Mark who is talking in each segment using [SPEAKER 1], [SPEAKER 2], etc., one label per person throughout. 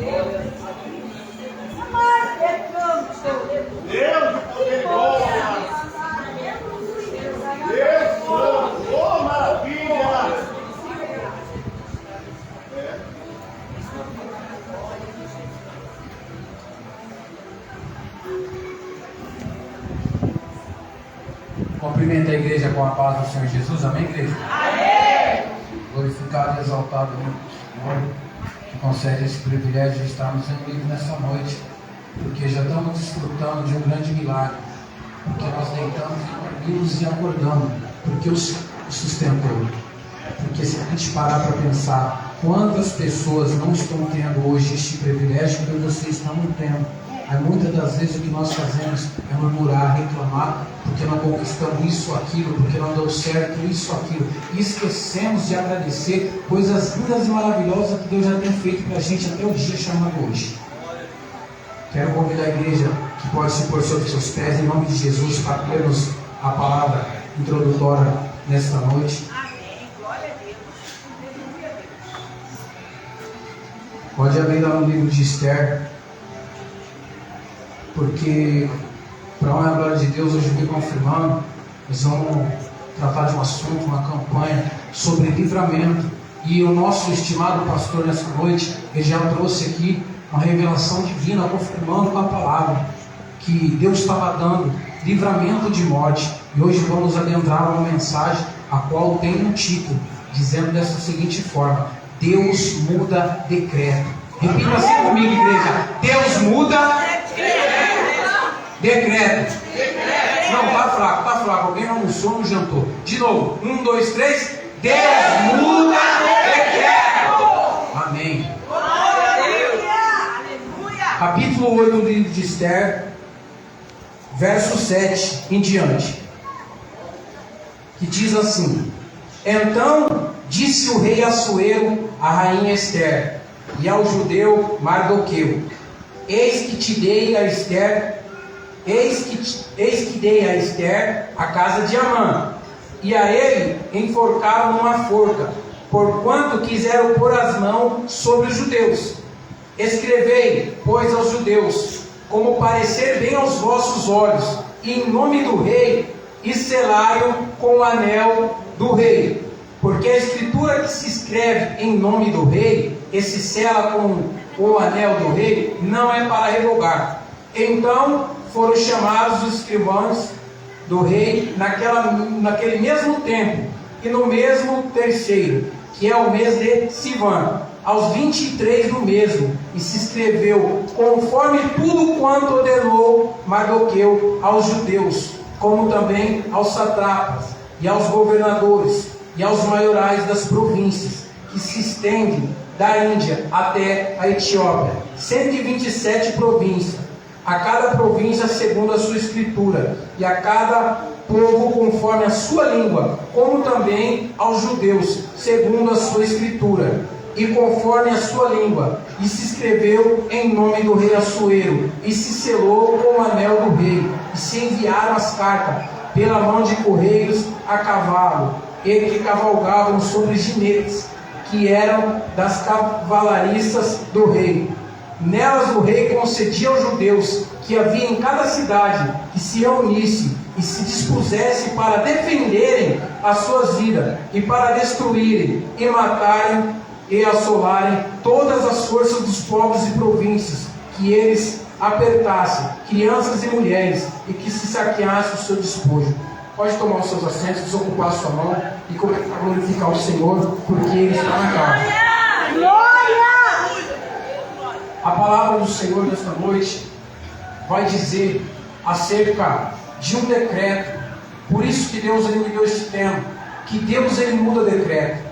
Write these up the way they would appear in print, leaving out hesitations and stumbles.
[SPEAKER 1] Deus de poder e glória. Deus, oh maravilha.
[SPEAKER 2] Cumprimenta a igreja com a paz do Senhor Jesus, amém, igreja?
[SPEAKER 3] Amém!
[SPEAKER 2] Glorificado e exaltado o Senhor, que concede esse privilégio de estarmos reunidos nessa noite, porque já estamos desfrutando de um grande milagre, porque nós deitamos e dormimos e acordamos, porque o sustentou. Porque se a gente parar para pensar, quantas pessoas não estão tendo hoje este privilégio que vocês estão tendo? Aí muitas das vezes o que nós fazemos é murmurar, reclamar, porque não conquistamos isso, aquilo, porque não deu certo, isso, aquilo. E esquecemos de agradecer coisas lindas e maravilhosas que Deus já tem feito para a gente até o dia chamado hoje. Quero convidar a igreja que pode se pôr sobre seus pés, em nome de Jesus, para lermos a palavra introdutória nesta noite.
[SPEAKER 3] Amém. Glória a Deus. Aleluia a Deus.
[SPEAKER 2] Pode abrir lá no livro de Esther, porque, para a honra e glória de Deus, hoje me confirmando, nós vamos tratar de um assunto, uma campanha sobre livramento. E o nosso estimado pastor nessa noite, ele já trouxe aqui uma revelação divina, confirmando com a palavra que Deus estava dando livramento de morte. E hoje vamos adentrar uma mensagem a qual tem um título, dizendo dessa seguinte forma: Deus muda decreto. Repita assim comigo, igreja: Deus muda decreto. Não, tá fraco. Alguém não almoçou, não jantou. De novo, 1, 2, 3. Deus muda decreto. Amém. Capítulo 8 do livro de Esther, verso 7 em diante, que diz assim: Então disse o rei Assuero à rainha Esther e ao judeu Mardoqueu: Eis que dei a Esther a casa de Amã, e a ele enforcaram numa forca, porquanto quiseram pôr as mãos sobre os judeus. Escrevei, pois, aos judeus, como parecer bem aos vossos olhos, e em nome do rei, e selai-o com o anel do rei. Porque a escritura que se escreve em nome do rei, e se sela com o anel do rei, não é para revogar. Então foram chamados os escrivãos do rei naquele mesmo tempo, e no mesmo terceiro, que é o mês de Sivan, aos 23 do mesmo, e se escreveu conforme tudo quanto ordenou Mardoqueu aos judeus, como também aos satrapas, e aos governadores, e aos maiorais das províncias, que se estendem da Índia até a Etiópia, 127 províncias, a cada província segundo a sua escritura, e a cada povo conforme a sua língua, como também aos judeus, segundo a sua escritura, e conforme a sua língua, e se escreveu em nome do rei Assuero, e se selou com o anel do rei, e se enviaram as cartas pela mão de correios a cavalo, e que cavalgavam sobre ginetes, que eram das cavalariças do rei. Nelas o rei concedia aos judeus que havia em cada cidade que se reunisse e se dispusesse para defenderem as suas vidas, e para destruírem e matarem e assolarem todas as forças dos povos e províncias, que eles apertassem, crianças e mulheres, e que se saqueasse o seu despojo. Pode tomar os seus assentos, desocupar a sua mão e começar a glorificar o Senhor, porque Ele está na casa.
[SPEAKER 3] Glória!
[SPEAKER 2] A palavra do Senhor nesta noite vai dizer acerca de um decreto. Por isso que Deus ele me deu esse tema, que Deus ele muda decreto.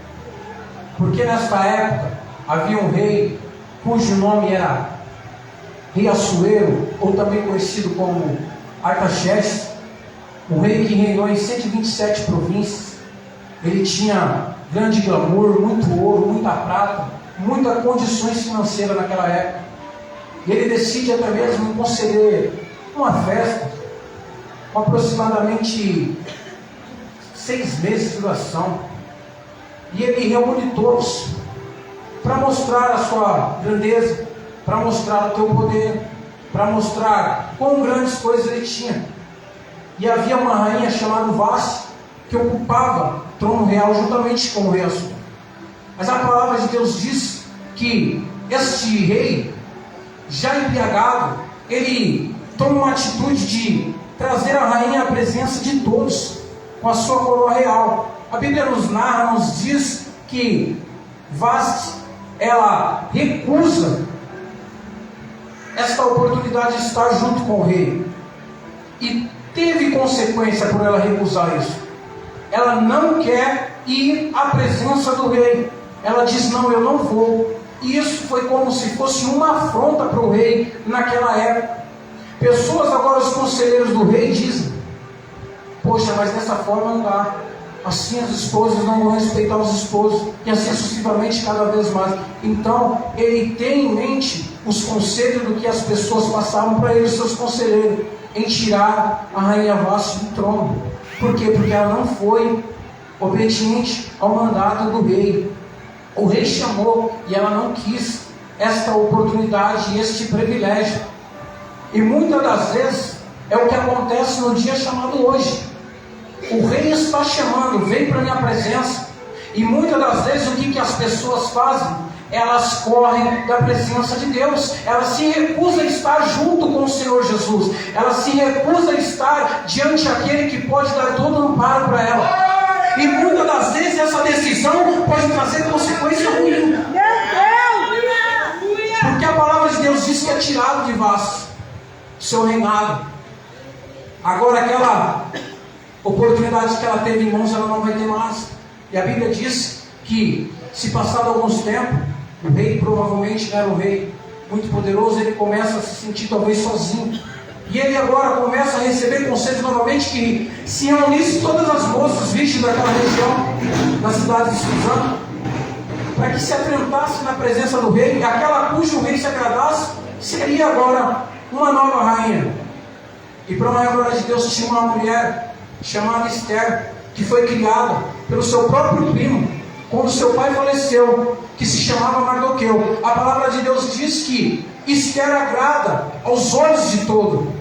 [SPEAKER 2] Porque nesta época havia um rei cujo nome era Rei Assuero, ou também conhecido como Artaxerxes, um rei que reinou em 127 províncias. Ele tinha grande glamour, muito ouro, muita prata, muitas condições financeiras naquela época. E ele decide até mesmo conceder uma festa com aproximadamente 6 meses de duração. E ele reúne todos para mostrar a sua grandeza, para mostrar o teu poder, para mostrar quão grandes coisas ele tinha. E havia uma rainha chamada Vasti, que ocupava o trono real juntamente com o rei Assur. Mas a palavra de Deus diz que este rei, já embriagado, ele toma uma atitude de trazer a rainha à presença de todos, com a sua coroa real. A Bíblia nos narra, nos diz que Vasti, ela recusa esta oportunidade de estar junto com o rei. E teve consequência por ela recusar isso. Ela não quer ir à presença do rei. Ela diz, não, eu não vou. E isso foi como se fosse uma afronta para o rei naquela época. Pessoas agora, os conselheiros do rei dizem, poxa, mas dessa forma não dá. Assim as esposas não vão respeitar os esposos. E assim sucessivamente cada vez mais. Então ele tem em mente os conselhos do que as pessoas passavam para ele, seus conselheiros, em tirar a rainha Vasti do trono. Por quê? Porque ela não foi obediente ao mandato do rei. O rei chamou e ela não quis esta oportunidade e este privilégio. E muitas das vezes é o que acontece no dia chamado hoje. O rei está chamando, vem para a minha presença. E muitas das vezes o que as pessoas fazem? Elas correm da presença de Deus. Elas se recusam a estar junto com o Senhor Jesus. Elas se recusam a estar diante daquele que pode dar todo o amparo para ela. E muitas das vezes essa decisão pode trazer consequência ruim. Porque a palavra de Deus diz que é tirado de Vasti seu reinado. Agora aquela oportunidade que ela teve em mãos, ela não vai ter mais. E a Bíblia diz que, se passado alguns tempos, o rei provavelmente era um rei muito poderoso, ele começa a se sentir talvez sozinho. E ele agora começa a receber conselhos novamente que se reunisse todas as moças virgens daquela região, da cidade de Suzã, para que se atentasse na presença do rei, e aquela cujo rei se agradasse, seria agora uma nova rainha. E para a glória de Deus tinha uma mulher chamada Esther, que foi criada pelo seu próprio primo, quando seu pai faleceu, que se chamava Mardoqueu. A palavra de Deus diz que Esther agrada aos olhos de todo,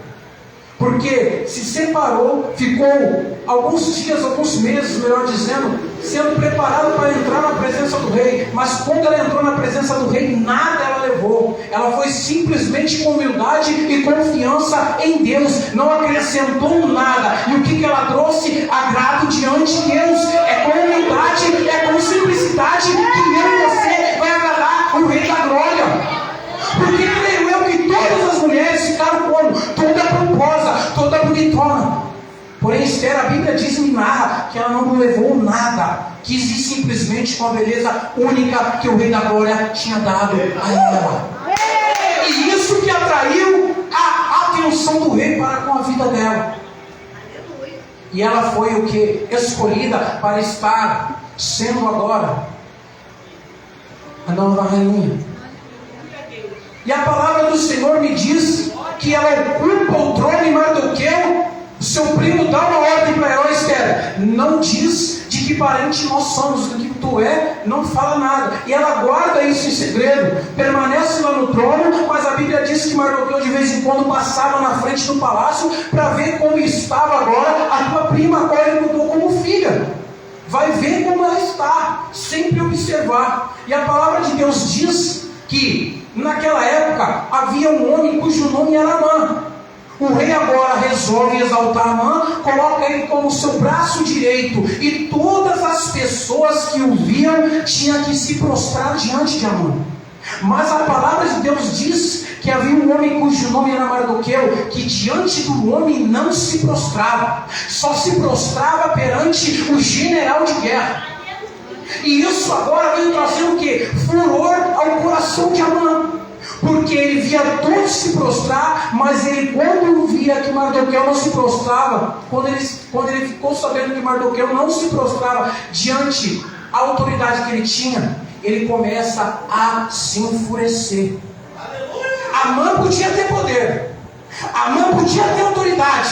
[SPEAKER 2] porque se separou, ficou alguns dias, alguns meses, melhor dizendo, sendo preparado para entrar na presença do rei. Mas quando ela entrou na presença do rei, nada ela levou. Ela foi simplesmente com humildade e confiança em Deus, não acrescentou nada. E o que ela trouxe? Agrado diante de Deus. É com humildade, é com simplicidade que eu e você vai agradar o rei da glória. Porque creio eu que todas as mulheres ficaram como? Toda pomposa, toda bonitona. Porém Esther, a Bíblia diz e narra que ela não levou nada. Quis ir simplesmente com a beleza única que o rei da glória tinha dado a ela. E isso que atraiu a atenção do rei para com a vida dela. E ela foi o que? Escolhida para estar sendo agora a nova rainha. E a palavra do Senhor me diz que ela ocupa o trono em Mardoqueu. Seu primo dá uma ordem para ela, Esther, não diz de que parente nós somos, do que tu é, não fala nada. E ela guarda isso em segredo, permanece lá no trono, mas a Bíblia diz que Mardoqueu de vez em quando passava na frente do palácio para ver como estava agora a tua prima, agora ele mudou como filha. Vai ver como ela está, sempre observar. E a palavra de Deus diz que naquela época havia um homem cujo nome era Amã. O rei agora resolve exaltar Amã, coloca ele como seu braço direito, e todas as pessoas que o viam tinham que se prostrar diante de Amã. Mas a palavra de Deus diz que havia um homem cujo nome era Mardoqueu, que diante do homem não se prostrava, só se prostrava perante o general de guerra. E isso agora veio trazer o que? Furor ao coração de Amã. Porque ele via todos se prostrar, mas ele, quando via que Mardoqueu não se prostrava, quando ele ficou sabendo que Mardoqueu não se prostrava diante da autoridade que ele tinha, ele começa a se enfurecer. Amã podia ter poder, Amã podia ter autoridade,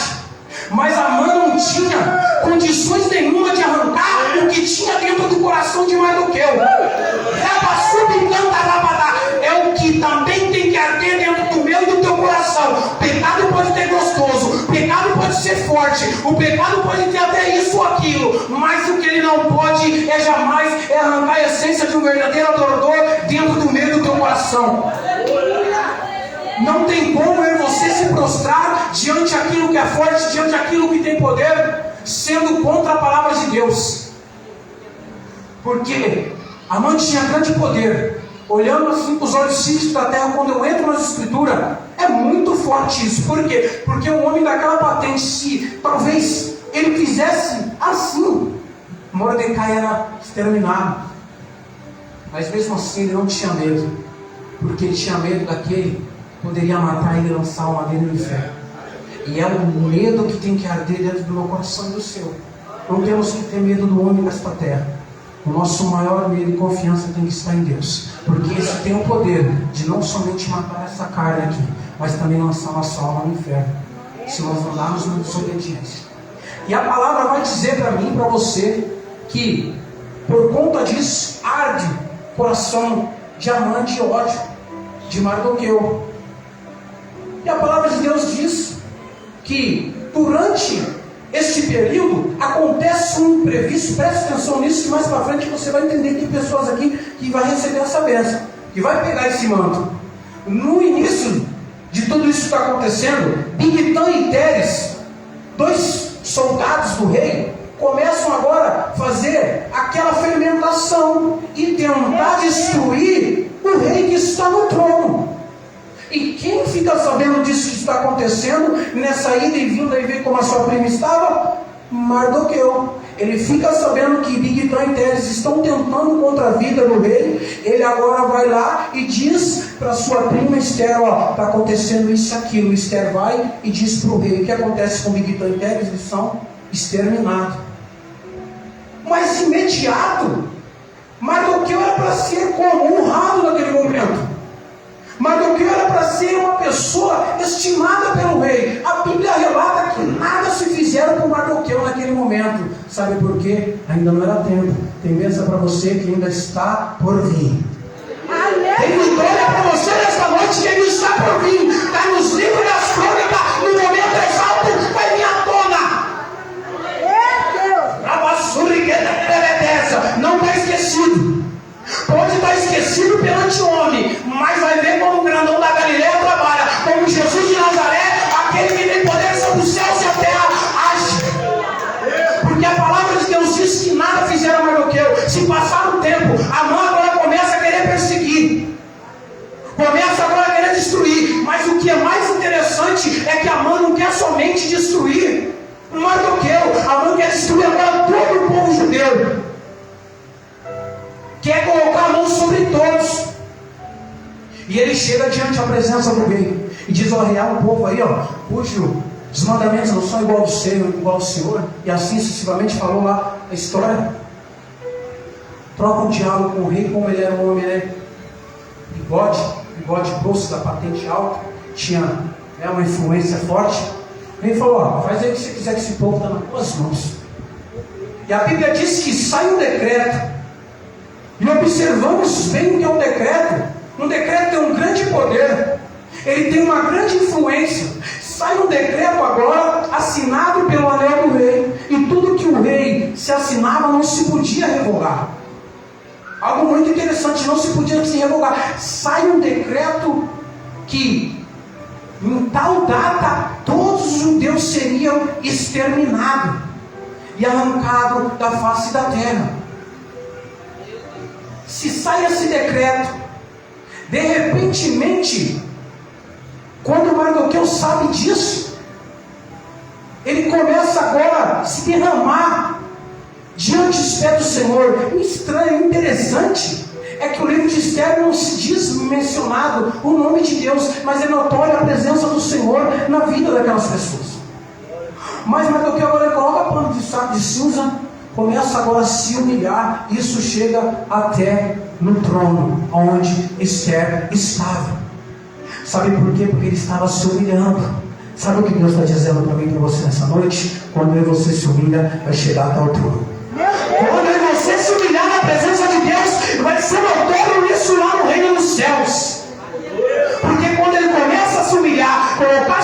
[SPEAKER 2] mas Amã não tinha condições nenhuma de arrancar o que tinha dentro do coração de Mardoqueu. É o que também tem que forte, o pecado pode ter até isso ou aquilo, mas o que ele não pode é jamais arrancar a essência de um verdadeiro adorador dentro do meio do teu coração. Não tem como eu e você se prostrar diante daquilo que é forte, diante daquilo que tem poder, sendo contra a palavra de Deus. Porque Amã tinha grande poder. Olhando assim com os olhos fixos da terra, quando eu entro nas escrituras, é muito forte isso. Por quê? Porque um homem daquela patente, se talvez ele fizesse assim, Mordecai era exterminado. Mas mesmo assim ele não tinha medo, porque ele tinha medo daquele que poderia matar ele e lançar uma dele no inferno. E é o medo que tem que arder dentro do meu coração e do seu. Não temos que ter medo do homem desta terra. O nosso maior medo e confiança tem que estar em Deus, porque esse tem o poder de não somente matar essa carne aqui, mas também lançar nossa alma no inferno, se nós andarmos na desobediência. E a palavra vai dizer para mim e para você que por conta disso arde o coração de Amã de ódio de Mardoqueu. E a palavra de Deus diz que durante este período acontece um imprevisto. Preste atenção nisso, que mais para frente você vai entender que tem pessoas aqui que vai receber essa bênção, que vai pegar esse manto. No início de tudo isso que está acontecendo, Bigtã e Teres, dois soldados do rei, começam agora a fazer aquela fermentação e tentar destruir o rei que está no trono. E quem fica sabendo disso que está acontecendo, nessa ida e vinda e ver como a sua prima estava? Mardoqueu. Ele fica sabendo que Bigtã e Teres estão tentando contra a vida do rei. Ele agora vai lá e diz para sua prima Esther: ó, está acontecendo isso e aquilo. Esther vai e diz para o rei. O que acontece com Bigtã e Teres? Eles são exterminados. Mas imediato, Mardoqueu era para ser como honrado naquele momento. Mardoqueu era para ser uma pessoa estimada pelo rei. A Bíblia relata que nada se fizeram por Mardoqueu naquele momento. Sabe por quê? Ainda não era tempo. Tem bênção para você que ainda está por vir. Tem vitória para você nesta noite que ainda está por vir. Está nos livros das crônicas. No momento exato vai vir à tona. Não está esquecido. Pode estar esquecido perante o homem, mas vai ver como o grandão da Galileia trabalha, como Jesus de Nazaré, aquele que tem poder sobre os céus e a terra, age. Porque a palavra de Deus diz que nada fizeram Mardoqueu. Se passar um tempo, Amã agora começa a querer perseguir, começa agora a querer destruir. Mas o que é mais interessante é que Amã não quer somente destruir Mardoqueu, Amã quer destruir agora todo o povo judeu. Quer colocar a mão sobre todos. E ele chega diante da presença do rei e diz: ó, rei, há um povo aí, ó, cujo os mandamentos não são igual ao Senhor. E assim sucessivamente falou lá a história. Troca um diálogo com o rei. Como ele era um homem, né, bigode grosso, da patente alta, tinha uma influência forte. Ele falou: ó, faz aí o que você quiser, que esse povo está nas tuas mãos. E a Bíblia diz que sai um decreto. E observamos bem o que é um decreto. Um decreto tem um grande poder. Ele tem uma grande influência. Sai um decreto agora, assinado pelo anel do rei. E tudo que o rei se assinava não se podia revogar. Algo muito interessante, não se podia se revogar. Sai um decreto que, em tal data, todos os judeus seriam exterminados e arrancados da face da terra. Se sai esse decreto, de repentemente, quando Mardoqueu sabe disso, ele começa agora a se derramar diante dos pés do Senhor. O estranho, interessante, é que o livro de Esther não se diz mencionado o nome de Deus, mas é notória a presença do Senhor na vida daquelas pessoas. Mas Mardoqueu agora coloca pano de saco de cinza, começa agora a se humilhar. Isso chega até no trono onde Esther estava. Sabe por quê? Porque ele estava se humilhando. Sabe o que Deus está dizendo para mim e para você nessa noite? Quando eu e você se humilha, vai chegar até o trono. Quando eu e você se humilhar na presença de Deus, vai ser notório isso lá no reino dos céus. Porque quando ele começa a se humilhar, colocar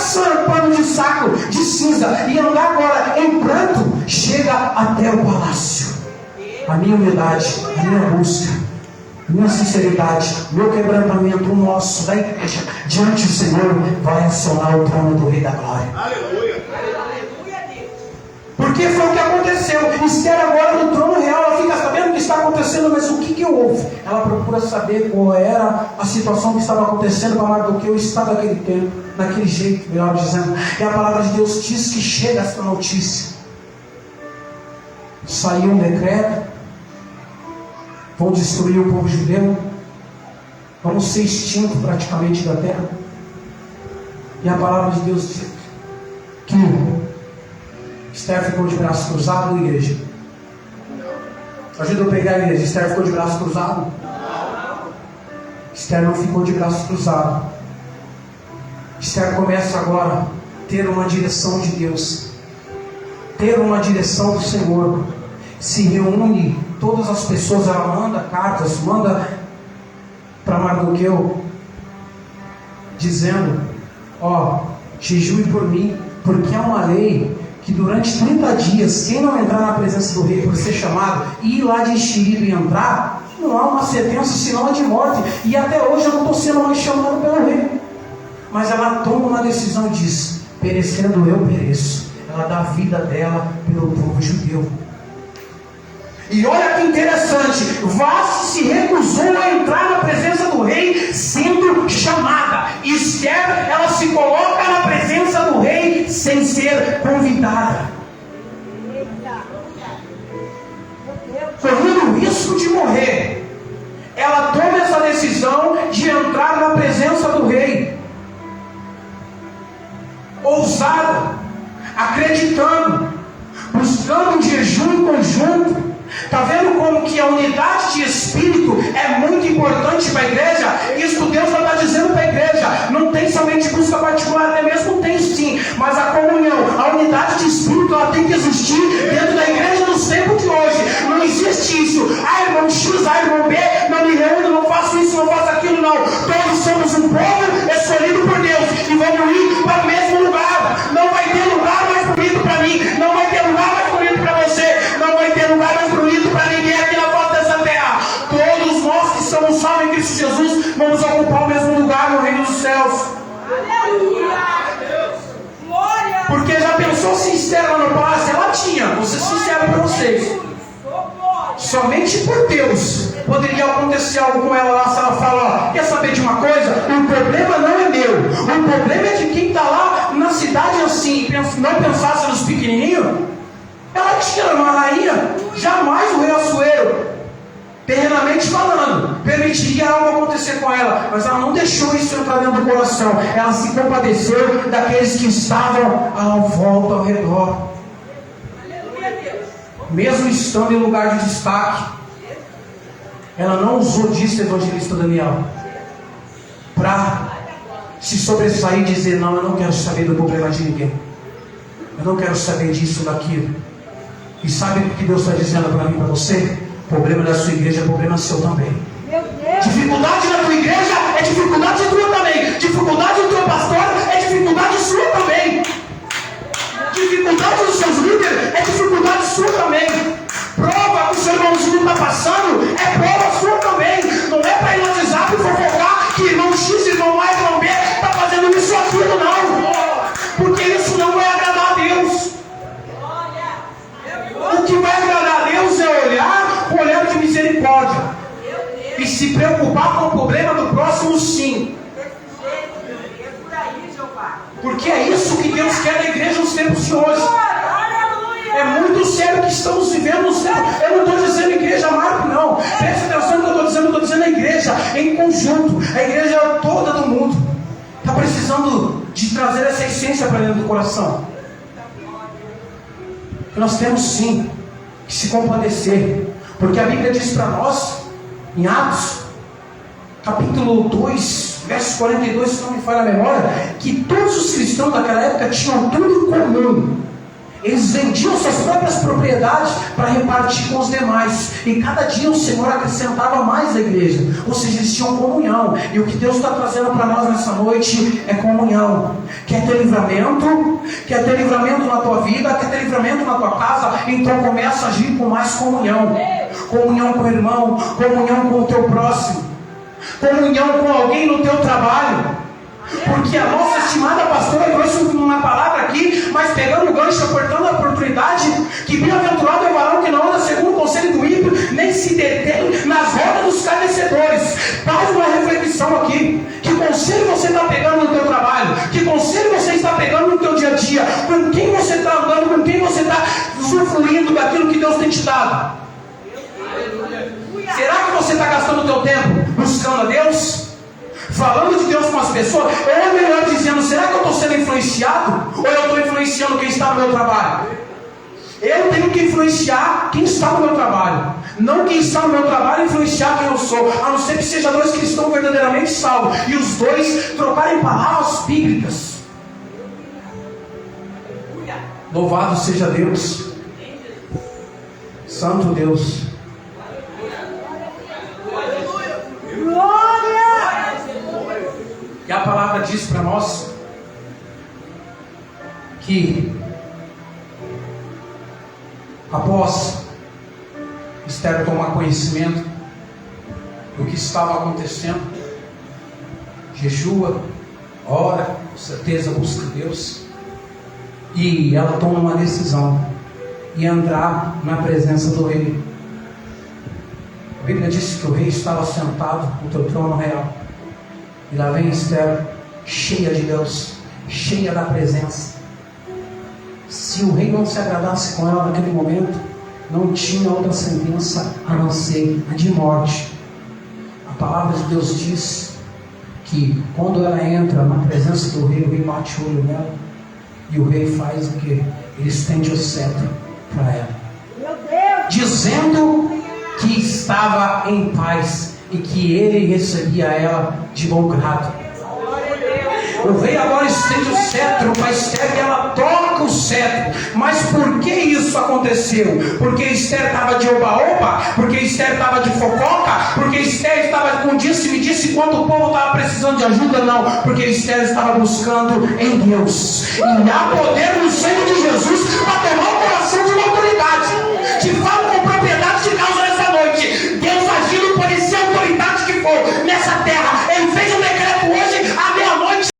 [SPEAKER 2] pano de saco de cinza e andar agora em pranto, chega até o palácio. A minha humildade, a minha busca, a minha sinceridade, o meu quebrantamento, o nosso, da igreja, diante do Senhor, vai acionar o trono do Rei da Glória.
[SPEAKER 1] Aleluia.
[SPEAKER 2] Porque foi o que aconteceu. Esther agora no trono real, ela fica sabendo o que está acontecendo, mas o que houve? Ela procura saber qual era a situação que estava acontecendo para Mardoqueu estar daquele tempo, daquele jeito, melhor dizendo. E a palavra de Deus diz que chega essa notícia. Saiu um decreto, vão destruir o povo judeu, vamos ser extintos praticamente da terra. E a palavra de Deus diz que Esther ficou de braço cruzado, igreja. Ajuda eu a pegar a igreja. Esther ficou de braço cruzado? Esther não ficou de braço cruzado. Esther começa agora a ter uma direção de Deus, ter uma direção do Senhor. Se reúne todas as pessoas, ela manda cartas, manda para Mardoqueu, dizendo: jejue por mim, porque é uma lei que durante 30 dias, quem não entrar na presença do rei por ser chamado, e ir lá de enxerido e entrar, não há uma sentença senão a de morte. E até hoje eu não estou sendo mais chamado pelo rei. Mas ela toma uma decisão e diz: perecendo eu pereço. Ela dá a vida dela pelo povo judeu. E olha que interessante, Vasti se recusou a entrar na presença do rei sendo chamada. Esther, ela se coloca na presença do rei sem ser convidada, correndo o risco de morrer. Ela toma essa decisão de entrar na presença do rei, ousada, acreditando, buscando um jejum em conjunto. Está vendo como que a unidade de espírito é muito importante para a igreja? Isso Deus não está dizendo para a igreja. Não tem somente busca particular, até mesmo tem sim, mas a comunhão, a unidade de espírito, ela tem que existir dentro da igreja dos tempos de hoje. Não existe isso: irmão X, irmão B, não me reúno, não faço isso, não faço aquilo, não. Todos somos um povo escolhido por Deus e vamos ir para o mesmo lugar. Não vai ter lugar mais bonito para mim, não vai ter lugar mais bonito para você, não vai ter lugar mais bonito para ninguém aqui na volta dessa terra. Todos nós que somos salvos em Cristo Jesus vamos ocupar o mesmo lugar no reino dos céus.
[SPEAKER 3] Aleluia! Glória!
[SPEAKER 2] Porque já pensou se Esther lá no palácio? Ela tinha, vou ser sincero para vocês, somente por Deus poderia acontecer algo com ela lá. Se ela fala: quer saber de uma coisa? O problema não é meu, o problema é de quem está lá na cidade assim, não pensasse nos pequenininhos. Ela tinha uma rainha, jamais o rei Assuero, terrenamente falando, permitiria algo acontecer com ela, mas ela não deixou isso entrar dentro do coração. Ela se compadeceu daqueles que estavam à volta, ao redor.
[SPEAKER 3] Aleluia, Deus!
[SPEAKER 2] Mesmo estando em lugar de destaque, ela não usou disso, evangelista Daniel, para se sobressair e dizer: não, eu não quero saber do problema de ninguém, eu não quero saber disso, daquilo. E sabe o que Deus está dizendo para mim e para você? O problema da sua igreja é problema seu também. Dificuldade na tua igreja é dificuldade tua também. Dificuldade do teu pastor é dificuldade sua também. Dificuldade dos seus líderes é dificuldade sua também. Prova que o seu irmãozinho está passando é prova sua também. Não é para ir no WhatsApp e fofocar que irmão X, irmão A, irmão B está fazendo isso ou aquilo, não. Porque isso não vai agradar a Deus. O que vai agradar a Deus é olhar com olhar de misericórdia e se preocupar com o problema do próximo, sim. Porque é isso que Deus quer da igreja nos tempos de hoje. É muito sério que estamos vivendo nos tempos. Eu não estou dizendo igreja Marco, não. Preste atenção no que eu estou dizendo a igreja em conjunto. A igreja toda do mundo está precisando de trazer essa essência para dentro do coração. Nós temos sim que se compadecer, porque a Bíblia diz para nós, em Atos, capítulo 2, verso 42, se não me falha a memória, que todos os cristãos daquela época tinham tudo em comum.
[SPEAKER 4] Eles vendiam suas próprias propriedades para repartir com os demais. E cada dia o Senhor acrescentava mais à igreja. Ou seja, eles tinham comunhão. E o que Deus está trazendo para nós nessa noite é comunhão. Quer ter livramento? Quer ter livramento na tua vida? Quer ter livramento na tua casa? Então começa a agir com mais comunhão. Comunhão com o irmão. Comunhão com o teu próximo. Comunhão com alguém no teu trabalho. Porque a nossa estimada pastora trouxe uma palavra aqui, mas pegando o gancho, apertando a oportunidade, que bem-aventurado é o varão que não anda segundo o conselho do ímpio, nem se detém nas rodas dos escarnecedores. Faz uma reflexão aqui. Que conselho você está pegando no teu trabalho? Que conselho você está pegando no teu dia a dia? Com quem você está andando? Com quem você está usufruindo daquilo que Deus tem te dado? Será que você está gastando o teu tempo buscando a Deus? Falando de Deus com as pessoas? Ou é melhor dizendo, será que eu estou sendo influenciado? Ou eu estou influenciando quem está no meu trabalho? Eu tenho que influenciar quem está no meu trabalho. Não quem está no meu trabalho influenciar quem eu sou. A não ser que sejam dois cristãos verdadeiramente salvos. E os dois trocarem palavras bíblicas. Louvado seja Deus. Santo Deus. E a palavra diz para nós que após Esther tomar conhecimento do que estava acontecendo, jejua, ora, com certeza busca Deus, e ela toma uma decisão e entrar na presença do rei. A Bíblia diz que o rei estava sentado no teu trono real. E lá vem Esther, cheia de Deus, cheia da presença. Se o rei não se agradasse com ela naquele momento, não tinha outra sentença a não ser a de morte. A palavra de Deus diz que quando ela entra na presença do rei, o rei bate o olho nela. E o rei faz o que? Ele estende o cetro para ela, dizendo que estava em paz e que ele recebia ela de bom grado. O rei agora estende o cetro para Esther e ela toca o cetro. Mas por que isso aconteceu? Porque Esther estava de oba-oba? Porque Esther estava de fofoca? Porque Esther estava com disse-me-disse quando o povo estava precisando de ajuda? Não, porque Esther estava buscando em Deus. E há poder nos